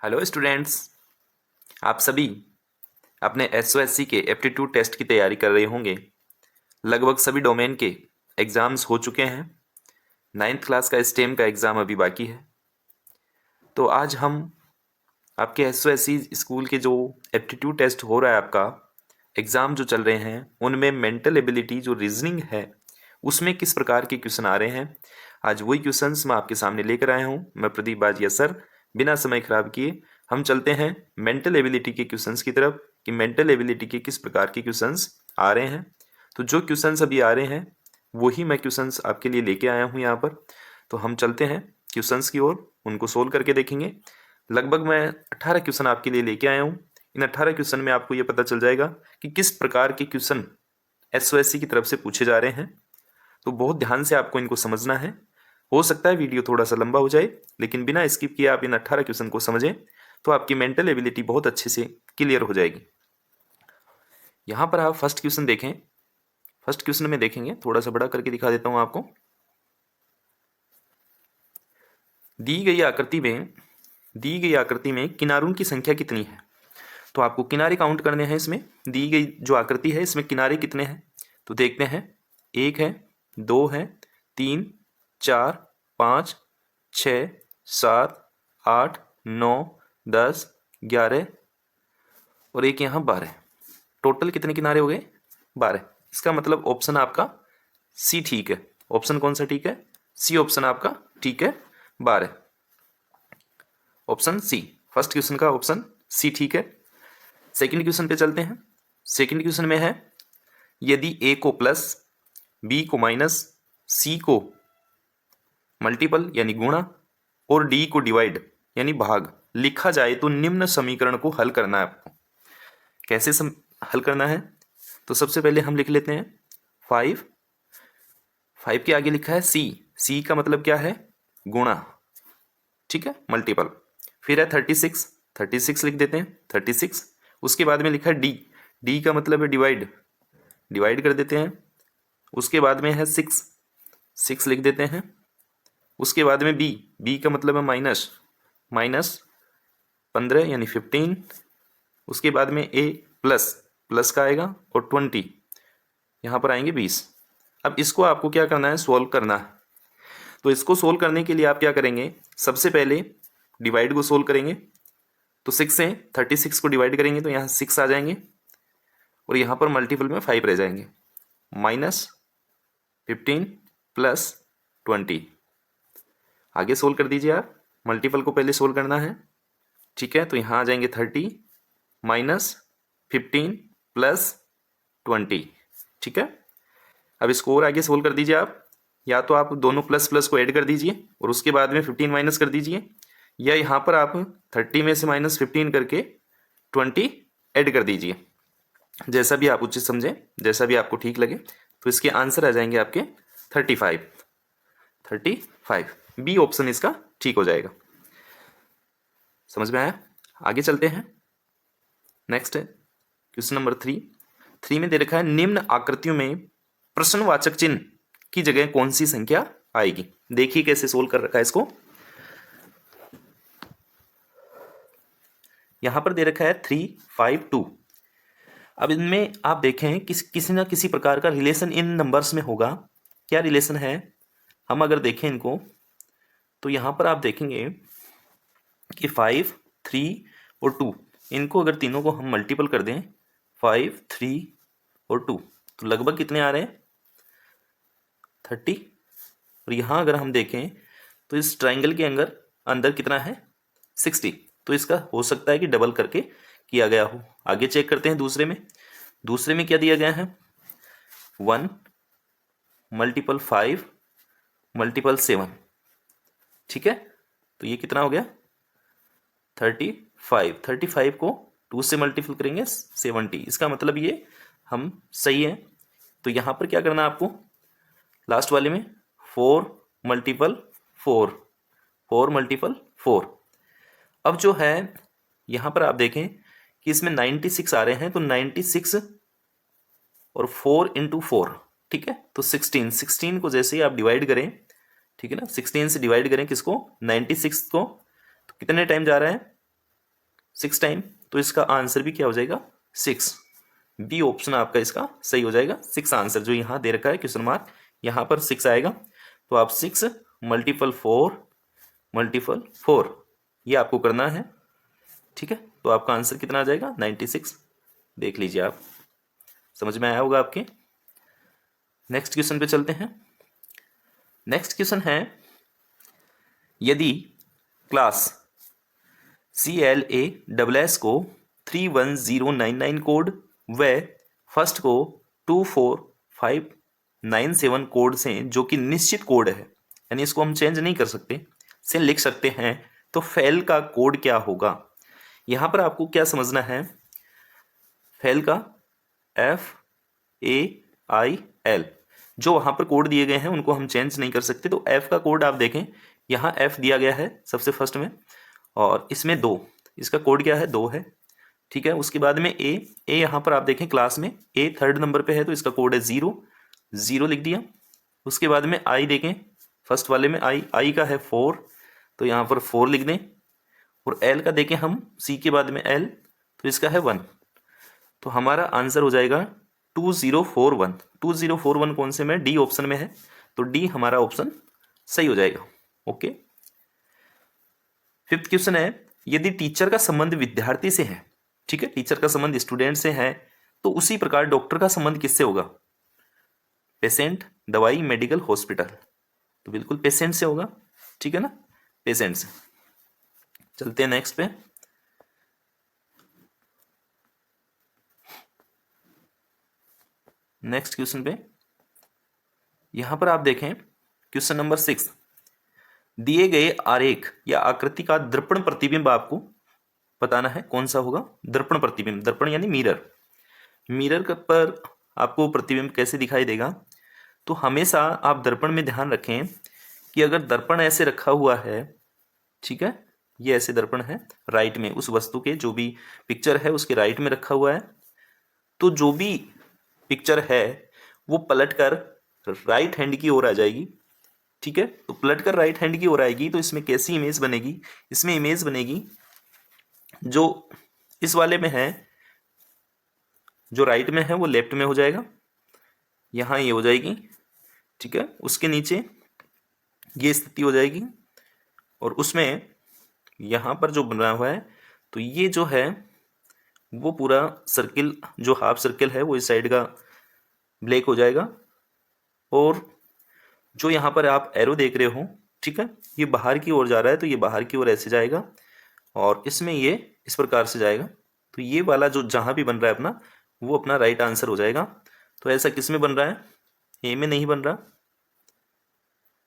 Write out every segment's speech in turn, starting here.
Hello students. आप सभी अपने एसओएससी के एप्टीट्यूड टेस्ट की तैयारी कर रहे होंगे। लगभग सभी डोमेन के एग्ज़ाम्स हो चुके हैं। 9th क्लास का स्टेम का एग्ज़ाम अभी बाकी है। तो आज हम आपके एसओएससी स्कूल के जो एप्टीट्यूड टेस्ट हो रहा है, आपका एग्ज़ाम जो चल रहे हैं, उनमें मेंटल एबिलिटी जो रीजनिंग है उसमें किस प्रकार के क्वेश्चन आ रहे हैं, आज वही क्वेश्चंस मैं आपके सामने लेकर आया हूँ। मैं प्रदीप बाजिया सर, बिना समय खराब किए हम चलते हैं मेंटल एबिलिटी के क्वेश्चंस की तरफ कि मेंटल एबिलिटी के किस प्रकार के क्वेश्चंस आ रहे हैं। तो जो क्वेश्चंस अभी आ रहे हैं वही मैं क्वेश्चंस आपके लिए लेके आया हूँ यहाँ पर। तो हम चलते हैं क्वेश्चंस की ओर, उनको सोल्व करके देखेंगे। लगभग मैं 18 क्वेश्चन आपके लिए लेके आया हूँ। इन 18 क्वेश्चन में आपको ये पता चल जाएगा कि किस प्रकार के क्वेश्चन एसओएससी की तरफ से पूछे जा रहे हैं। तो बहुत ध्यान से आपको इनको समझना है। हो सकता है वीडियो थोड़ा सा लंबा हो जाए, लेकिन बिना स्किप किए आप इन 18 क्वेश्चन को समझें तो आपकी मेंटल एबिलिटी बहुत अच्छे से क्लियर हो जाएगी। यहाँ पर आप फर्स्ट क्वेश्चन देखें। फर्स्ट क्वेश्चन में देखेंगे, थोड़ा सा बड़ा करके दिखा देता हूँ आपको। दी गई आकृति में किनारों की संख्या कितनी है। तो आपको किनारे काउंट करने हैं। इसमें दी गई जो आकृति है इसमें किनारे कितने हैं, तो देखते हैं। 1 है, 2 है, 3, 4, 5, 6, 7, 8, 9, 10, 11 और एक यहाँ 12। टोटल कितने किनारे हो गए? 12। इसका मतलब ऑप्शन आपका सी ठीक है। ऑप्शन कौन सा ठीक है? सी ऑप्शन आपका ठीक है, 12। ऑप्शन सी, फर्स्ट क्वेश्चन का ऑप्शन सी ठीक है। सेकंड क्वेश्चन पे चलते हैं। सेकंड क्वेश्चन में है, यदि ए को प्लस, बी को माइनस, सी को मल्टीपल यानी गुणा और डी को डिवाइड यानी भाग लिखा जाए तो निम्न समीकरण को हल करना है आपको। कैसे हल करना है? तो सबसे पहले हम लिख लेते हैं 5। 5 के आगे लिखा है सी। सी का मतलब क्या है? गुणा, ठीक है, मल्टीपल। फिर है 36। 36 लिख देते हैं, 36। उसके बाद में लिखा है डी। डी का मतलब है डिवाइड, डिवाइड कर देते हैं। उसके बाद में है 6। 6 लिख देते हैं। उसके बाद में बी। बी का मतलब है माइनस, माइनस 15 यानी 15। उसके बाद में ए प्लस, प्लस का आएगा और 20, यहाँ पर आएंगे 20। अब इसको आपको क्या करना है? सोल्व करना है। तो इसको सोल्व करने के लिए आप क्या करेंगे? सबसे पहले डिवाइड को सोल्व करेंगे। तो 6 से 36 को डिवाइड करेंगे तो यहाँ 6 आ जाएंगे और यहाँ पर मल्टीपल में 5 रह जाएंगे। -15 प्लस 20। आगे सोल्व कर दीजिए आप। मल्टीपल को पहले सोल्व करना है, ठीक है। तो यहाँ आ जाएंगे 30 -15 प्लस 20, ठीक है। अब इसको और आगे सोल्व कर दीजिए आप। या तो आप दोनों प्लस प्लस को ऐड कर दीजिए और उसके बाद में 15 माइनस कर दीजिए, या यहाँ पर आप 30 में से -15 करके 20 ऐड कर दीजिए। जैसा भी आप उचित समझें, जैसा भी आपको ठीक लगे। तो इसके आंसर आ जाएंगे आपके 35। 35 बी ऑप्शन इसका ठीक हो जाएगा। समझ में आया? आगे चलते हैं। नेक्स्ट है क्वेश्चन नंबर 3। 3 में दे रखा है, निम्न आकृतियों में प्रश्नवाचक चिन्ह की जगह कौन सी संख्या आएगी। देखिए कैसे सोल्व कर रखा है इसको। यहां पर दे रखा है 3, 5, 2। अब इनमें आप देखें किसी ना किसी प्रकार का रिलेशन इन नंबर्स में होगा। क्या रिलेशन है? हम अगर देखें इनको तो यहां पर आप देखेंगे कि 5, 3 और 2, इनको अगर तीनों को हम मल्टीपल कर दें 5, 3 और 2, तो लगभग कितने आ रहे हैं? 30। और यहाँ अगर हम देखें तो इस ट्राइंगल के अंदर कितना है? 60। तो इसका हो सकता है कि डबल करके किया गया हो। आगे चेक करते हैं दूसरे में। दूसरे में क्या दिया गया है? 1 मल्टीपल 5 मल्टीपल 7, ठीक है। तो ये कितना हो गया? 35। 35 को 2 से मल्टीपल करेंगे 70। इसका मतलब ये हम सही है। तो यहाँ पर क्या करना है आपको? लास्ट वाले में 4 मल्टीपल 4, 4 मल्टीपल 4। अब जो है यहाँ पर आप देखें कि इसमें 96 आ रहे हैं, तो 96 और 4 इंटू 4, ठीक है। तो 16 को जैसे ही आप डिवाइड करें, ठीक है ना, 16 से डिवाइड करें किसको? 96 को, तो कितने टाइम जा रहा है? 6 टाइम, तो इसका आंसर भी क्या हो जाएगा 6। बी ऑप्शन आपका इसका सही हो जाएगा। 6 आंसर जो यहाँ दे रखा है क्वेश्चन मार्क, यहाँ पर 6 आएगा। तो आप 6 मल्टीपल 4 ये आपको करना है, ठीक है। तो आपका आंसर कितना आ जाएगा 96। देख लीजिए आप, समझ में आया होगा आपके। नेक्स्ट क्वेश्चन पे चलते हैं। नेक्स्ट क्वेश्चन है, यदि क्लास CLASS को 31099 कोड व फर्स्ट को 24597 कोड से, जो कि निश्चित कोड है यानी इसको हम चेंज नहीं कर सकते, से लिख सकते हैं, तो फेल का कोड क्या होगा। यहां पर आपको क्या समझना है, फेल का FAIL, जो वहां पर कोड दिए गए हैं उनको हम चेंज नहीं कर सकते। तो F का कोड आप देखें, यहाँ F दिया गया है सबसे फर्स्ट में, और इसमें 2, इसका कोड क्या है 2 है, ठीक है। उसके बाद में A यहाँ पर आप देखें क्लास में A 3rd नंबर पे है, तो इसका कोड है 0 लिख दिया। उसके बाद में I देखें, फर्स्ट वाले में I का है 4, तो यहाँ पर 4 लिख दें। और L का देखें हम, C के बाद में L, तो इसका है 1, तो हमारा आंसर हो जाएगा 2041। 2041 कौन से में, डी ऑप्शन में है, तो डी हमारा ऑप्शन सही हो जाएगा। ओके। 5th क्वेश्चन है, यदि टीचर का संबंध विद्यार्थी से है, ठीक है, टीचर का संबंध स्टूडेंट से है, तो उसी प्रकार डॉक्टर का संबंध किससे होगा, पेशेंट, दवाई, मेडिकल, हॉस्पिटल, तो बिल्कुल पेशेंट से होगा, ठीक है ना, पेशेंट से। चलते हैं नेक्स्ट पे। नेक्स्ट क्वेश्चन पे यहां पर आप देखें क्वेश्चन नंबर 6, दिए गए आरेख या आकृति का दर्पण प्रतिबिंब आपको बताना है कौन सा होगा। दर्पण प्रतिबिंब, दर्पण यानी मिरर, मिरर पर आपको प्रतिबिंब कैसे दिखाई देगा। तो हमेशा आप दर्पण में ध्यान रखें कि अगर दर्पण ऐसे रखा हुआ है, ठीक है, ये ऐसे दर्पण है, राइट में उस वस्तु के जो भी पिक्चर है उसके राइट में रखा हुआ है, तो जो भी पिक्चर है वो पलटकर राइट हैंड की ओर आ जाएगी, ठीक है। तो पलटकर राइट हैंड की ओर आएगी, तो इसमें कैसी इमेज बनेगी, इसमें इमेज बनेगी जो इस वाले में है, जो राइट में है वो लेफ्ट में हो जाएगा, यहाँ ये हो जाएगी, ठीक है। उसके नीचे ये स्थिति हो जाएगी, और उसमें यहाँ पर जो बना हुआ है, तो ये जो है वो पूरा सर्किल, जो हाफ सर्किल है वो इस साइड का ब्लैक हो जाएगा, और जो यहाँ पर आप एरो देख रहे हो, ठीक है, ये बाहर की ओर जा रहा है, तो ये बाहर की ओर ऐसे जाएगा, और इसमें ये इस प्रकार से जाएगा। तो ये वाला जो जहाँ भी बन रहा है अपना, वो अपना राइट आंसर हो जाएगा। तो ऐसा किस में बन रहा है, ए में नहीं बन रहा,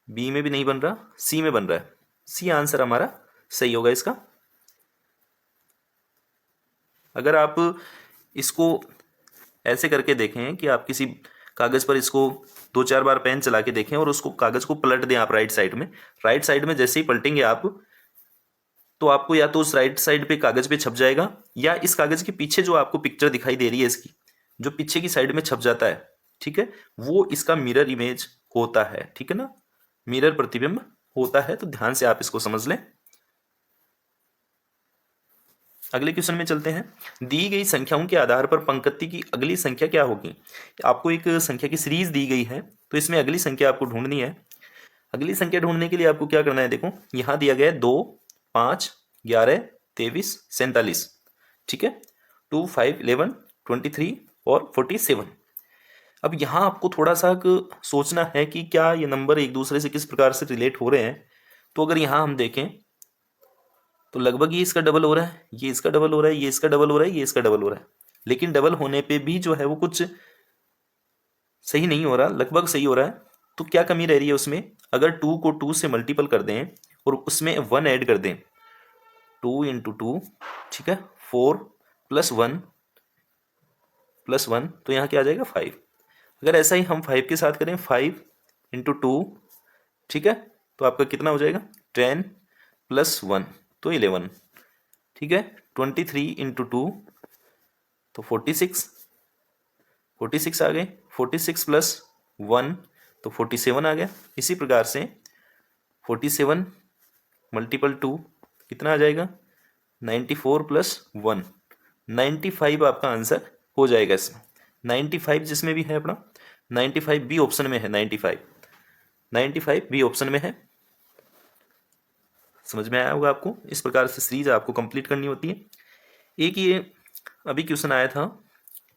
बी में भी नहीं बन रहा, सी में बन रहा है। सी आंसर हमारा सही होगा इसका। अगर आप इसको ऐसे करके देखें कि आप किसी कागज पर इसको 2-4 बार पेन चला के देखें और उसको कागज को पलट दें आप राइट साइड में जैसे ही पलटेंगे आप, तो आपको या तो उस राइट साइड पे कागज पे छप जाएगा, या इस कागज के पीछे जो आपको पिक्चर दिखाई दे रही है इसकी, जो पीछे की साइड में छप जाता है, ठीक है, वो इसका मिरर इमेज होता है, ठीक है ना, मिरर प्रतिबिंब होता है। तो ध्यान से आप इसको समझ लें। अगले क्वेश्चन में चलते हैं। दी गई संख्याओं के आधार पर पंक्ति की अगली संख्या क्या होगी। आपको एक संख्या की सीरीज दी गई है, तो इसमें अगली संख्या आपको ढूंढनी है। अगली संख्या ढूंढने के लिए आपको क्या करना है, देखो यहाँ दिया गया है 2, 5, 11, 23, 47, ठीक है, 2, 5, 11, 23 और 47। अब यहाँ आपको थोड़ा सा सोचना है कि क्या ये नंबर एक दूसरे से किस प्रकार से रिलेट हो रहे हैं। तो अगर यहाँ हम देखें तो लगभग ये इसका डबल हो रहा है, ये इसका डबल हो रहा है, ये इसका डबल हो रहा है, ये इसका डबल हो रहा है, लेकिन डबल होने पे भी जो है वो कुछ सही नहीं हो रहा, लगभग सही हो रहा है। तो क्या कमी रह रही है उसमें, अगर 2 को 2 से मल्टीपल कर दें और उसमें 1 ऐड कर दें, 2 × 2, ठीक है, 4 + 1 + 1, तो यहाँ क्या आ जाएगा 5। अगर ऐसा ही हम 5 के साथ करें, 5 × 2, ठीक है, तो आपका कितना हो जाएगा 10 + 1, तो 11, ठीक है, 23 × 2, तो 46 आ गए, 46 + 1, तो 47 आ गया। इसी प्रकार से 47 × 2 कितना आ जाएगा 94 प्लस 1, 95 आपका आंसर हो जाएगा इसमें। 95 जिसमें भी है अपना, 95 बी ऑप्शन में है, 95 बी ऑप्शन में है। समझ में आया होगा आपको। इस प्रकार से सीरीज आपको कंप्लीट करनी होती है। एक ये अभी क्वेश्चन आया था,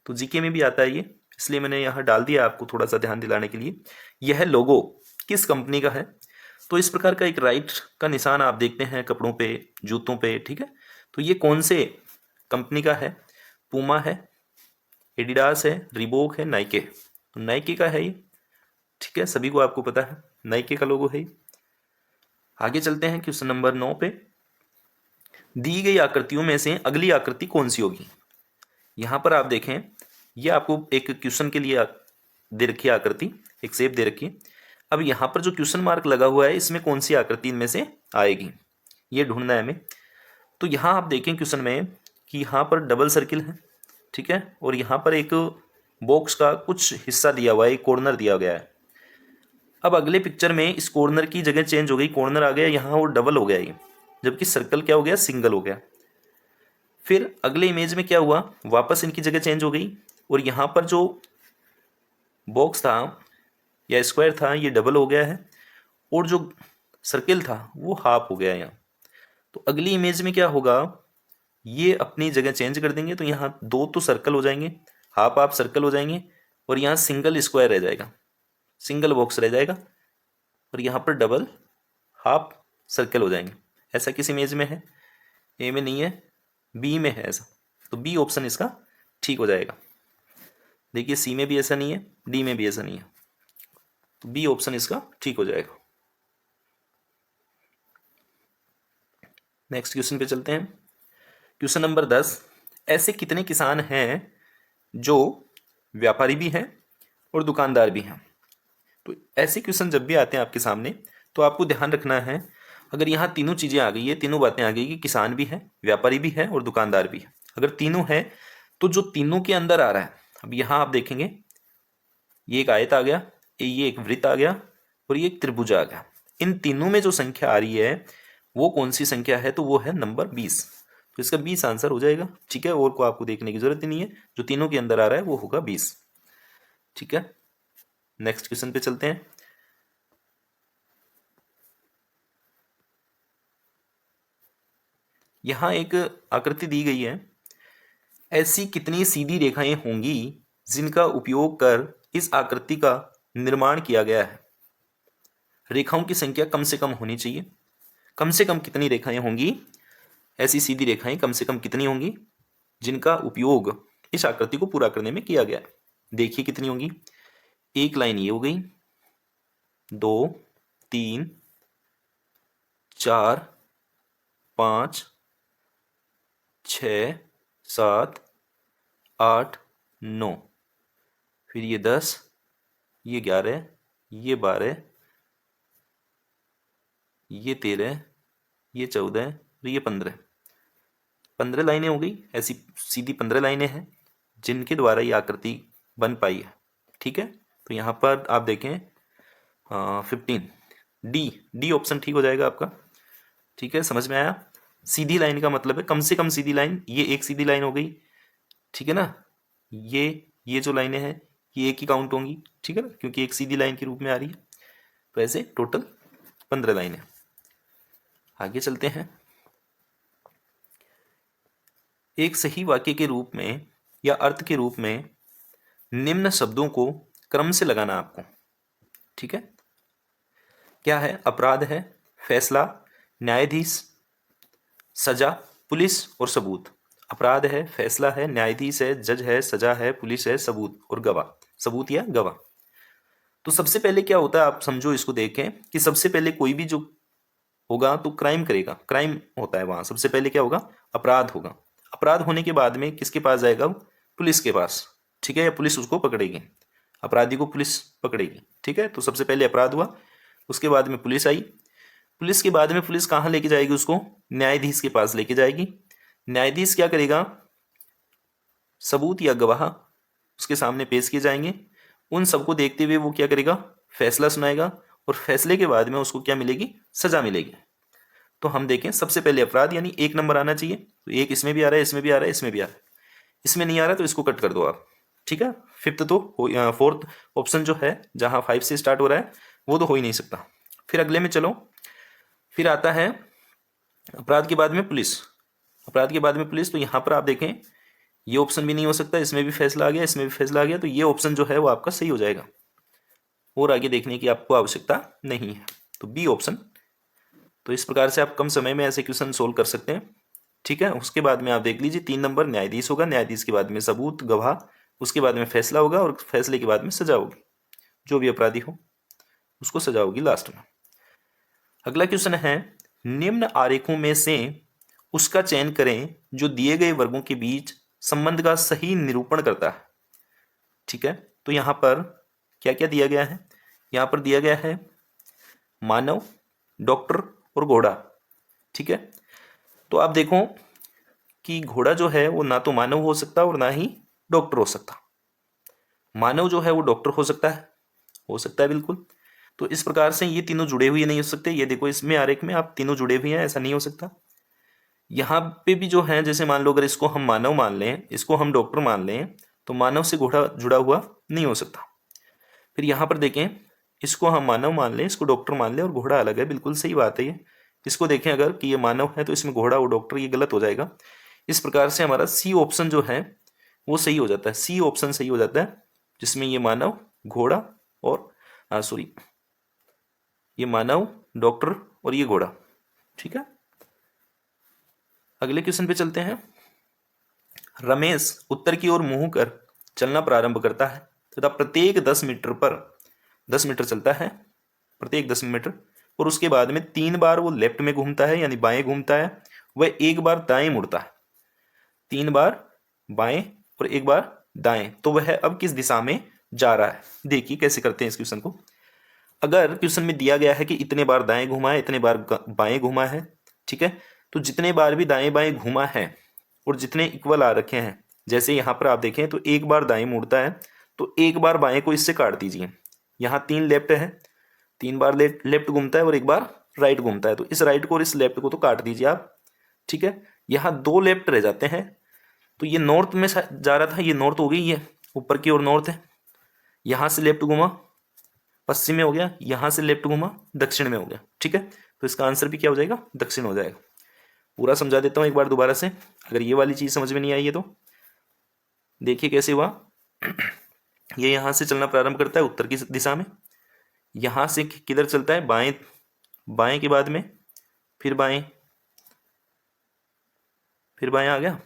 तो जीके में भी आता है ये, इसलिए मैंने यहाँ डाल दिया आपको थोड़ा सा ध्यान दिलाने के लिए। यह लोगो किस कंपनी का है? तो इस प्रकार का एक राइट का निशान आप देखते हैं कपड़ों पे, जूतों पे, ठीक है। तो ये कौन से कंपनी का है? पूमा है, एडिडास है, रिबोक है, नाइके। तो नाइके का है ये, ठीक है, सभी को आपको पता है नाइके का लोगो है ये। आगे चलते हैं क्वेश्चन नंबर 9 पे। दी गई आकृतियों में से अगली आकृति कौन सी होगी? यहाँ पर आप देखें, ये आपको एक क्वेश्चन के लिए दे रखी है आकृति, एक शेप दे रखी है। अब यहाँ पर जो क्वेश्चन मार्क लगा हुआ है, इसमें कौन सी आकृति इनमें से आएगी, ये ढूंढना है हमें। तो यहाँ आप देखें क्वेश्चन में कि यहाँ पर डबल सर्किल है, ठीक है, और यहाँ पर एक बॉक्स का कुछ हिस्सा दिया हुआ है, एक कॉर्नर दिया गया है। अब अगले पिक्चर में इस कॉर्नर की जगह चेंज हो गई, कॉर्नर आ गया यहाँ और डबल हो गया ये, जबकि सर्कल क्या हो गया, सिंगल हो गया। फिर अगले इमेज में क्या हुआ, वापस इनकी जगह चेंज हो गई और यहाँ पर जो बॉक्स था या स्क्वायर था ये डबल हो गया है और जो सर्किल था वो हाफ हो गया यहाँ। तो अगली इमेज में क्या होगा, ये अपनी जगह चेंज कर देंगे, तो यहाँ दो तो सर्कल हो जाएंगे, हाफ हाफ सर्कल हो जाएंगे और यहाँ सिंगल स्क्वायर रह जाएगा, सिंगल बॉक्स रह जाएगा और यहाँ पर डबल हाफ सर्कल हो जाएंगे। ऐसा किस इमेज में है? ए में नहीं है, बी में है ऐसा, तो बी ऑप्शन इसका ठीक हो जाएगा। देखिए सी में भी ऐसा नहीं है, डी में भी ऐसा नहीं है, तो बी ऑप्शन इसका ठीक हो जाएगा। नेक्स्ट क्वेश्चन पे चलते हैं। क्वेश्चन नंबर 10, ऐसे कितने किसान हैं जो व्यापारी भी हैं और दुकानदार भी हैं? तो ऐसे क्वेश्चन जब भी आते हैं आपके सामने, तो आपको ध्यान रखना है, अगर यहाँ तीनों चीज़ें आ गई है, तीनों बातें आ गई कि किसान भी है, व्यापारी भी है और दुकानदार भी है, अगर तीनों है तो जो तीनों के अंदर आ रहा है, अब यहाँ आप देखेंगे ये एक आयत आ गया, ये एक वृत्त आ गया और ये एक त्रिभुज आ गया। इन तीनों में जो संख्या आ रही है वो कौन सी संख्या है? तो वो है नंबर 20। तो इसका 20 आंसर हो जाएगा, ठीक है, और को आपको देखने की जरूरत ही नहीं है, जो तीनों के अंदर आ रहा है वो होगा 20, ठीक है। नेक्स्ट क्वेश्चन पे चलते हैं। यहां एक आकृति दी गई है, ऐसी कितनी सीधी रेखाएं होंगी जिनका उपयोग कर इस आकृति का निर्माण किया गया है? रेखाओं की संख्या कम से कम होनी चाहिए। कम से कम कितनी रेखाएं होंगी, ऐसी सीधी रेखाएं कम से कम कितनी होंगी जिनका उपयोग इस आकृति को पूरा करने में किया गया है? देखिए कितनी होंगी। एक लाइन ये हो गई, 2, 3, 4, 5, 6, 7, 8, 9, फिर ये 10, ये 11, ये 12, ये 13, ये 14 और ये 15 लाइनें हो गई। ऐसी सीधी 15 लाइनें हैं जिनके द्वारा ये आकृति बन पाई है, ठीक है। तो यहाँ पर आप देखें 15, डी ऑप्शन ठीक हो जाएगा आपका, ठीक है। समझ में आया? सीधी लाइन का मतलब है कम से कम सीधी लाइन, ये एक सीधी लाइन हो गई, ठीक है ना। ये जो लाइनें हैं ये एक ही काउंट होंगी, ठीक है ना, क्योंकि एक सीधी लाइन के रूप में आ रही है। तो ऐसे टोटल 15 लाइनें। आगे चलते हैं। एक सही वाक्य के रूप में या अर्थ के रूप में निम्न शब्दों को क्रम से लगाना आपको, ठीक है। क्या है? अपराध है, फैसला, न्यायाधीश, सजा, पुलिस और सबूत। अपराध है, फैसला है, न्यायाधीश है, जज है, सजा है, पुलिस है, सबूत और गवाह, सबूत या गवाह। तो सबसे पहले क्या होता है, आप समझो इसको देखें कि सबसे पहले कोई भी जो होगा तो क्राइम करेगा, क्राइम होता है वहां, सबसे पहले क्या होगा? अपराध होगा। अपराध होने के बाद में किसके पास जाएगा? पुलिस के पास, ठीक है, या पुलिस उसको पकड़ेगी, अपराधी को पुलिस पकड़ेगी, ठीक है। तो सबसे पहले अपराध हुआ, उसके बाद में पुलिस आई, पुलिस के बाद में पुलिस कहाँ लेके जाएगी उसको? न्यायाधीश के पास लेके जाएगी। न्यायाधीश क्या करेगा? सबूत या गवाह उसके सामने पेश किए जाएंगे, उन सबको देखते हुए वो क्या करेगा? फैसला सुनाएगा और फैसले के बाद में उसको क्या मिलेगी? सजा मिलेगी। तो हम देखें सबसे पहले अपराध यानी 1 नंबर आना चाहिए, तो 1 इसमें भी आ रहा है, इसमें भी आ रहा है, इसमें भी आ रहा है, इसमें नहीं आ रहा तो इसको कट कर दो आप। ठीक है, फिफ्थ तो फोर्थ ऑप्शन जो है जहां 5 से स्टार्ट हो रहा है वो तो हो ही नहीं सकता। फिर अगले में चलो, फिर आता है अपराध के बाद में पुलिस। अपराध के बाद में पुलिस, तो यहां पर आप देखें ये ऑप्शन भी नहीं हो सकता, इसमें भी फैसला आ गया, इसमें भी फैसला आ गया, तो ये ऑप्शन जो है वो आपका सही हो जाएगा और आगे देखने की आपको आवश्यकता नहीं है, तो बी ऑप्शन। तो इस प्रकार से आप कम समय में ऐसे क्वेश्चन सोल्व कर सकते हैं। ठीक है, उसके बाद में आप देख लीजिए 3 नंबर न्यायाधीश होगा, न्यायाधीश के बाद में सबूत गवाह, उसके बाद में फैसला होगा और फैसले के बाद में सजा होगी, जो भी अपराधी हो उसको सजा होगी लास्ट में। अगला क्वेश्चन है, निम्न आरेखों में से उसका चयन करें जो दिए गए वर्गों के बीच संबंध का सही निरूपण करता है। ठीक है, तो यहां पर क्या क्या दिया गया है, यहां पर दिया गया है मानव, डॉक्टर और घोड़ा। ठीक है, तो आप देखो कि घोड़ा जो है वो ना तो मानव हो सकता और ना ही डॉक्टर हो सकता। मानव जो है वो डॉक्टर हो सकता है बिल्कुल। तो इस प्रकार से ये तीनों जुड़े हुए नहीं हो सकते। ये देखो इसमें आरेख में आप तीनों जुड़े हुए हैं, ऐसा नहीं हो सकता। यहाँ पे भी जो है, जैसे मान लो अगर इसको हम मानव मान लें, इसको हम डॉक्टर मान लें, तो मानव से घोड़ा जुड़ा हुआ नहीं हो सकता। फिर यहाँ पर देखें, इसको हम मानव मान लें, इसको डॉक्टर मान लें और घोड़ा अलग है, बिल्कुल सही बात है ये। इसको देखें अगर कि ये मानव है तो इसमें घोड़ा और डॉक्टर, ये गलत हो जाएगा। इस प्रकार से हमारा सी ऑप्शन जो है वो सही हो जाता है, सी ऑप्शन सही हो जाता है, जिसमें ये मानव, घोड़ा और सॉरी, ये मानव, डॉक्टर और ये घोड़ा। ठीक है, अगले क्वेश्चन पे चलते हैं। रमेश उत्तर की ओर मुंह कर चलना प्रारंभ करता है तथा प्रत्येक 10 मीटर पर 10 मीटर चलता है, प्रत्येक 10 मीटर, और उसके बाद में 3 बार वो लेफ्ट में घूमता है यानी बाएं घूमता है, वह 1 बार दाएं मुड़ता है। 3 बार बाएं और 1 बार दाएं, तो वह अब किस दिशा में जा रहा है। देखिए कैसे करते हैं इस क्वेश्चन को। अगर क्वेश्चन में दिया गया है कि इतने बार दाएं घुमा है, इतने बार बाएं घुमा है, ठीक है, तो जितने बार भी दाएं बाएं घुमा है और जितने इक्वल आ रखे हैं, जैसे यहां पर आप देखें तो 1 बार दाएं मुड़ता है, तो 1 बार बाएं को इससे काट दीजिए। यहाँ 3 लेफ्ट है, 3 बार लेफ्ट घूमता है और 1 बार राइट घूमता है, तो इस राइट को और इस लेफ्ट को तो काट दीजिए आप। ठीक है, यहाँ 2 लेफ्ट रह जाते हैं, तो ये नॉर्थ में जा रहा था, ये नॉर्थ हो गई, ये ऊपर की ओर नॉर्थ है। यहां से लेफ्ट घुमा पश्चिम में हो गया, यहां से लेफ्ट घुमा दक्षिण में हो गया। ठीक है, तो इसका आंसर भी क्या हो जाएगा, दक्षिण हो जाएगा। पूरा समझा देता हूं एक बार दोबारा से, अगर ये वाली चीज समझ में नहीं आई है तो देखिए कैसे हुआ। ये यहां से चलना प्रारंभ करता है उत्तर की दिशा में, यहां से किधर चलता है, बाएं, बाएं के बाद में फिर बाएं, फिर बाएं आ गया,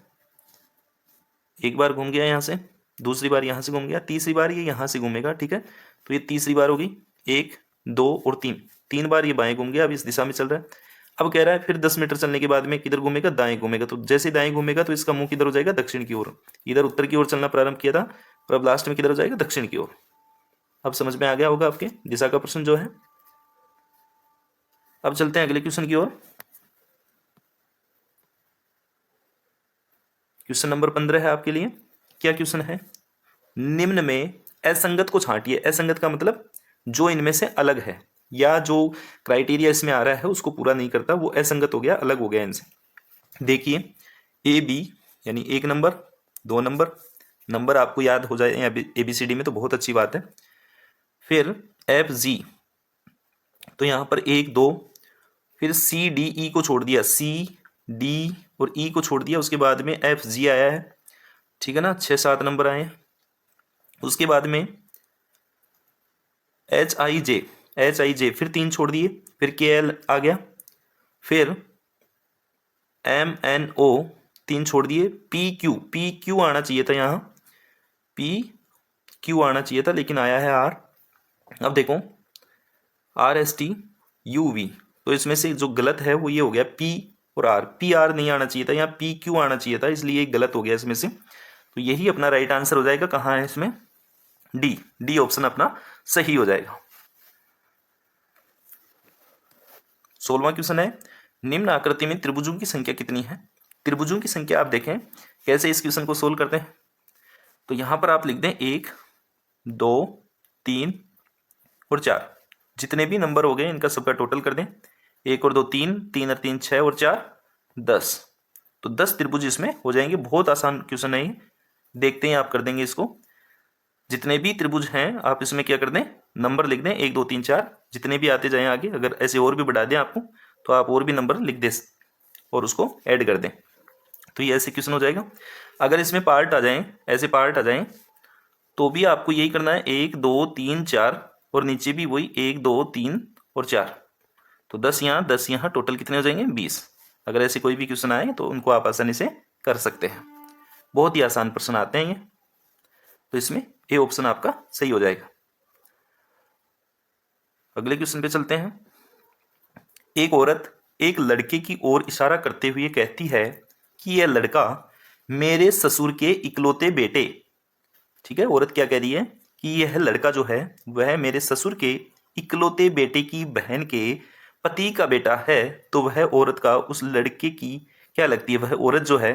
1 बार घूम गया यहां से, दूसरी बार यहां से घूम गया, तीसरी बार ये यहां से घूमेगा। ठीक है, तो ये तीसरी बार होगी, 1 2 और 3, 3 बार ये बाएं घूम गया, अब इस दिशा में चल रहा है। अब कह रहा है फिर 10 मीटर चलने के बाद में किधर घूमेगा, दाएं घूमेगा, तो जैसे दाएं घूमेगा तो इसका मुंह किधर हो जाएगा, दक्षिण की ओर। इधर उत्तर की ओर चलना प्रारंभ किया था और अब लास्ट में किधर हो जाएगा, दक्षिण की ओर। अब समझ में आ गया होगा आपके दिशा का प्रश्न जो है। अब चलते हैं अगले क्वेश्चन की ओर। क्वेश्चन नंबर 15 है आपके लिए। क्या क्वेश्चन है, निम्न में असंगत को छांटिए। असंगत का मतलब जो इनमें से अलग है या जो क्राइटेरिया इसमें आ रहा है उसको पूरा नहीं करता, वो असंगत हो गया, अलग हो गया इनसे। देखिए ए बी यानी 1 नंबर, 2 नंबर, नंबर आपको याद हो जाए ABCD में तो बहुत अच्छी बात है। फिर FG, तो यहां पर 1 2, फिर CDE को छोड़ दिया, CD और E को छोड़ दिया, उसके बाद में FG आया है। ठीक है ना, 6 7 नंबर आए हैं। उसके बाद में HIJ फिर 3 छोड़ दिए, फिर KL आ गया, फिर MNO 3 छोड़ दिए, PQ आना चाहिए था, यहाँ PQ आना चाहिए था लेकिन आया है R। अब देखो RSTUV, तो इसमें से जो गलत है वो ये हो गया P और R, PR नहीं आना चाहिए था, यहाँ PQ आना चाहिए था, इसलिए गलत हो गया इसमें से। तो यही अपना राइट आंसर हो जाएगा। कहाँ है इसमें, डी ऑप्शन अपना सही हो जाएगा। 16वां क्वेश्चन है, निम्न आकृति में त्रिभुजों की संख्या कितनी है। त्रिभुजों की संख्या आप देखें कैसे इस क्वेश्चन को सोल्व करते हैं। तो यहां पर आप लिख दें 1 2 3 और 4, जितने भी नंबर हो गए इनका सबका टोटल कर दें। 1 और 2 3, 3 और 3 6 और 4 10। तो 10 त्रिभुज इसमें हो जाएंगे। बहुत आसान क्वेश्चन है ये, देखते हैं आप कर देंगे इसको। जितने भी त्रिभुज हैं आप इसमें क्या कर दें, नंबर लिख दें 1 2 3 4, जितने भी आते जाएं आगे। अगर ऐसे और भी बढ़ा दें आपको तो आप और भी नंबर लिख दें और उसको ऐड कर दें। तो ये ऐसे क्वेश्चन हो जाएगा। अगर इसमें पार्ट आ जाएं, ऐसे पार्ट आ जाएं, तो भी आपको यही करना है 1 2 3 4 और नीचे भी वही 1 2 3 और 4। तो 10 यहाँ 10 यहाँ, टोटल कितने हो जाएंगे 20। अगर ऐसे कोई भी क्वेश्चन आए तो उनको आप आसानी से कर सकते हैं। बहुत ही आसान प्रश्न आते हैं ये, तो इसमें ए ऑप्शन आपका सही हो जाएगा। अगले क्वेश्चन पे चलते हैं। एक औरत एक लड़के की ओर इशारा करते हुए कहती है कि यह लड़का मेरे ससुर के इकलौते बेटे, ठीक है, औरत क्या कह रही है कि यह लड़का जो है वह मेरे ससुर के इकलौते बेटे की बहन के पति का बेटा है। तो वह औरत का उस लड़के की क्या लगती है, वह औरत जो है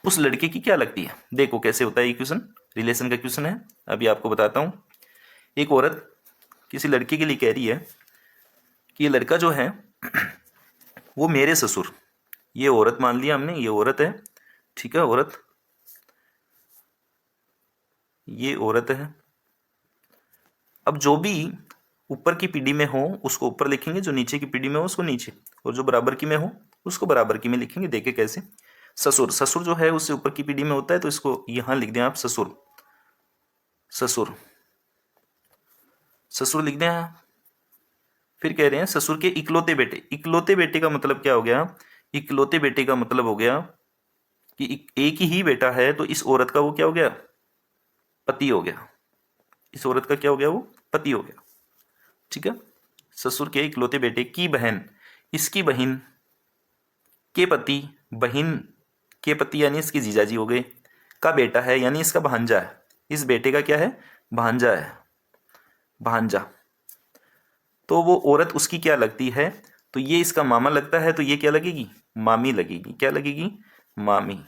उस लड़के की क्या लगती है। देखो कैसे होता है ये क्वेश्चन, रिलेशन का क्वेश्चन है। अभी आपको बताता हूँ। एक औरत किसी लड़के के लिए कह रही है कि ये लड़का जो है वो मेरे ससुर, ये औरत मान लिया हमने, ये औरत है, ठीक है, औरत, ये औरत है। अब जो भी ऊपर की पीढ़ी में हो उसको ऊपर लिखेंगे, जो नीचे की पीढ़ी में हो उसको नीचे, और जो बराबर की में हो उसको बराबर की में लिखेंगे। देखे कैसे, ससुर, ससुर जो है उससे ऊपर की पीढ़ी में होता है, तो इसको यहां लिख दें आप ससुर, ससुर, ससुर लिख दें आप। फिर कह रहे हैं ससुर के इकलौते बेटे। इकलौते बेटे का मतलब क्या हो गया, इकलौते बेटे का मतलब हो गया कि एक ही बेटा है, तो इस औरत का वो क्या हो गया, पति हो गया। इस औरत का क्या हो गया, वो पति हो गया, ठीक है। ससुर के इकलौते बेटे की बहन, इसकी बहन के पति, बहन के पति यानी इसके जीजाजी हो गए, का बेटा है यानी इसका भांजा है। इस बेटे का क्या है, भांजा है, भांजा। तो वो औरत उसकी क्या लगती है, तो ये इसका मामा लगता है, तो ये क्या लगेगी, मामी लगेगी। क्या लगेगी, मामी,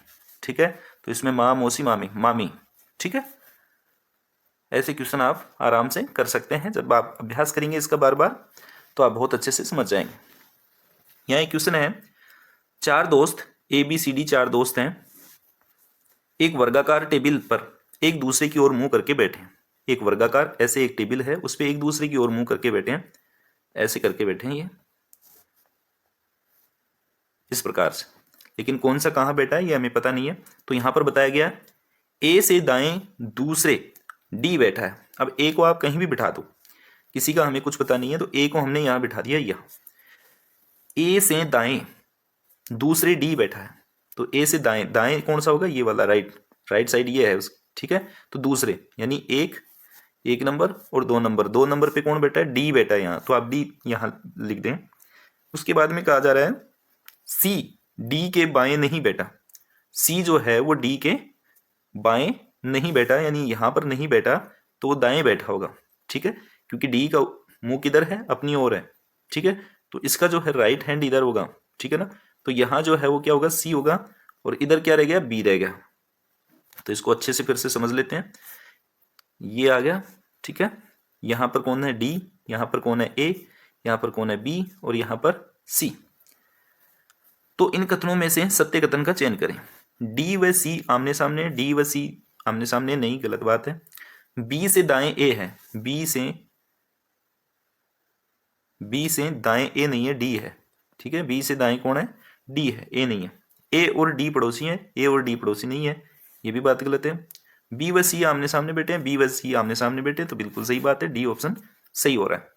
ठीक है। तो इसमें माँ मौसी मामी, मामी, ठीक है। ऐसे क्वेश्चन आप आराम से कर सकते हैं। जब आप अभ्यास करेंगे इसका बार बार तो आप बहुत अच्छे से समझ जाएंगे। यहाँ एक क्वेश्चन है, चार दोस्त ए बी सी डी, चार दोस्त हैं, एक वर्गाकार टेबल पर एक दूसरे की ओर मुंह करके बैठे हैं। एक वर्गाकार ऐसे एक टेबल है, उस पर एक दूसरे की ओर मुंह करके बैठे हैं, ऐसे करके बैठे हैं ये इस प्रकार से। लेकिन कौन सा कहाँ बैठा है ये हमें पता नहीं है। तो यहां पर बताया गया ए से दाएं दूसरे डी बैठा है। अब ए को आप कहीं भी बिठा दो, किसी का हमें कुछ पता नहीं है, तो ए को हमने यहां बिठा दिया, यहां। ए से दाएं दूसरे डी बैठा है, तो ए से दाएं, दाएं कौन सा होगा, ये वाला, राइट, राइट साइड ये है उस, ठीक है। तो दूसरे यानी एक, एक नंबर और दो नंबर, दो नंबर पे कौन बैठा है, डी बैठा है यहाँ, तो आप डी यहाँ लिख दें। उसके बाद में कहा जा रहा है सी डी के बाएं नहीं बैठा। सी जो है वो डी के बाएं नहीं बैठा, यानी यहां पर नहीं बैठा, तो वो दाएं बैठा होगा, ठीक है। क्योंकि डी का मुंह किधर है, अपनी ओर है, ठीक है। तो इसका जो है राइट हैंड इधर होगा, ठीक है ना। तो यहां जो है वो क्या होगा, सी होगा, और इधर क्या रह गया, बी रह गया। तो इसको अच्छे से फिर से समझ लेते हैं। ये आ गया, ठीक है। यहां पर कौन है, डी, यहां पर कौन है, ए, यहां पर कौन है, बी, और यहां पर सी। तो इन कथनों में से सत्य कथन का चयन करें। डी व सी आमने सामने, डी व सी आमने सामने नहीं, गलत बात है। बी से दाएं ए है, बी से दाएं ए नहीं है, डी है, ठीक है। बी से दाएं कौन है, डी है, ए नहीं है। ए और डी पड़ोसी हैं, ए और डी पड़ोसी नहीं है, ये भी बात गलत है। बी व सी आमने सामने बैठे हैं, बी व सी आमने सामने बैठे, तो बिल्कुल सही बात है, डी ऑप्शन सही हो रहा है।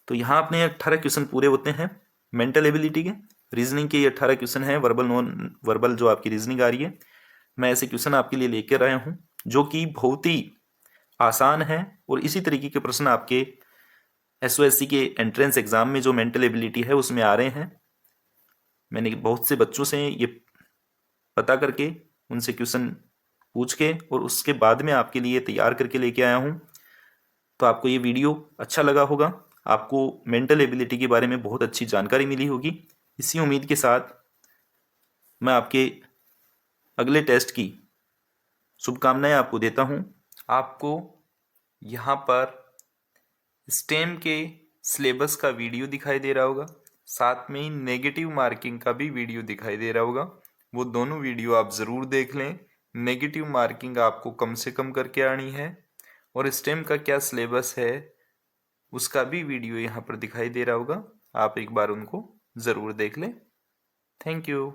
तो यहाँ अपने 18 क्वेश्चन पूरे होते हैं मेंटल एबिलिटी के। रीजनिंग के ये 18 क्वेश्चन है, वर्बल नॉन वर्बल जो आपकी रीजनिंग आ रही है, मैं ऐसे क्वेश्चन आपके लिए लेकर आया हूँ जो कि बहुत ही आसान है। और इसी तरीके के प्रश्न आपके एसओएससी के एंट्रेंस एग्जाम में जो मेंटल एबिलिटी है उसमें आ रहे हैं। मैंने बहुत से बच्चों से ये पता करके उनसे क्वेश्चन पूछ के और उसके बाद में आपके लिए तैयार करके लेके आया हूँ। तो आपको ये वीडियो अच्छा लगा होगा, आपको मेंटल एबिलिटी के बारे में बहुत अच्छी जानकारी मिली होगी। इसी उम्मीद के साथ मैं आपके अगले टेस्ट की शुभकामनाएं आपको देता हूं। आपको यहाँ पर स्टेम के सिलेबस का वीडियो दिखाई दे रहा होगा, साथ में ही नेगेटिव मार्किंग का भी वीडियो दिखाई दे रहा होगा। वो दोनों वीडियो आप ज़रूर देख लें। नेगेटिव मार्किंग आपको कम से कम करके आनी है और स्टेम का क्या सिलेबस है उसका भी वीडियो यहाँ पर दिखाई दे रहा होगा। आप एक बार उनको ज़रूर देख लें। Thank you.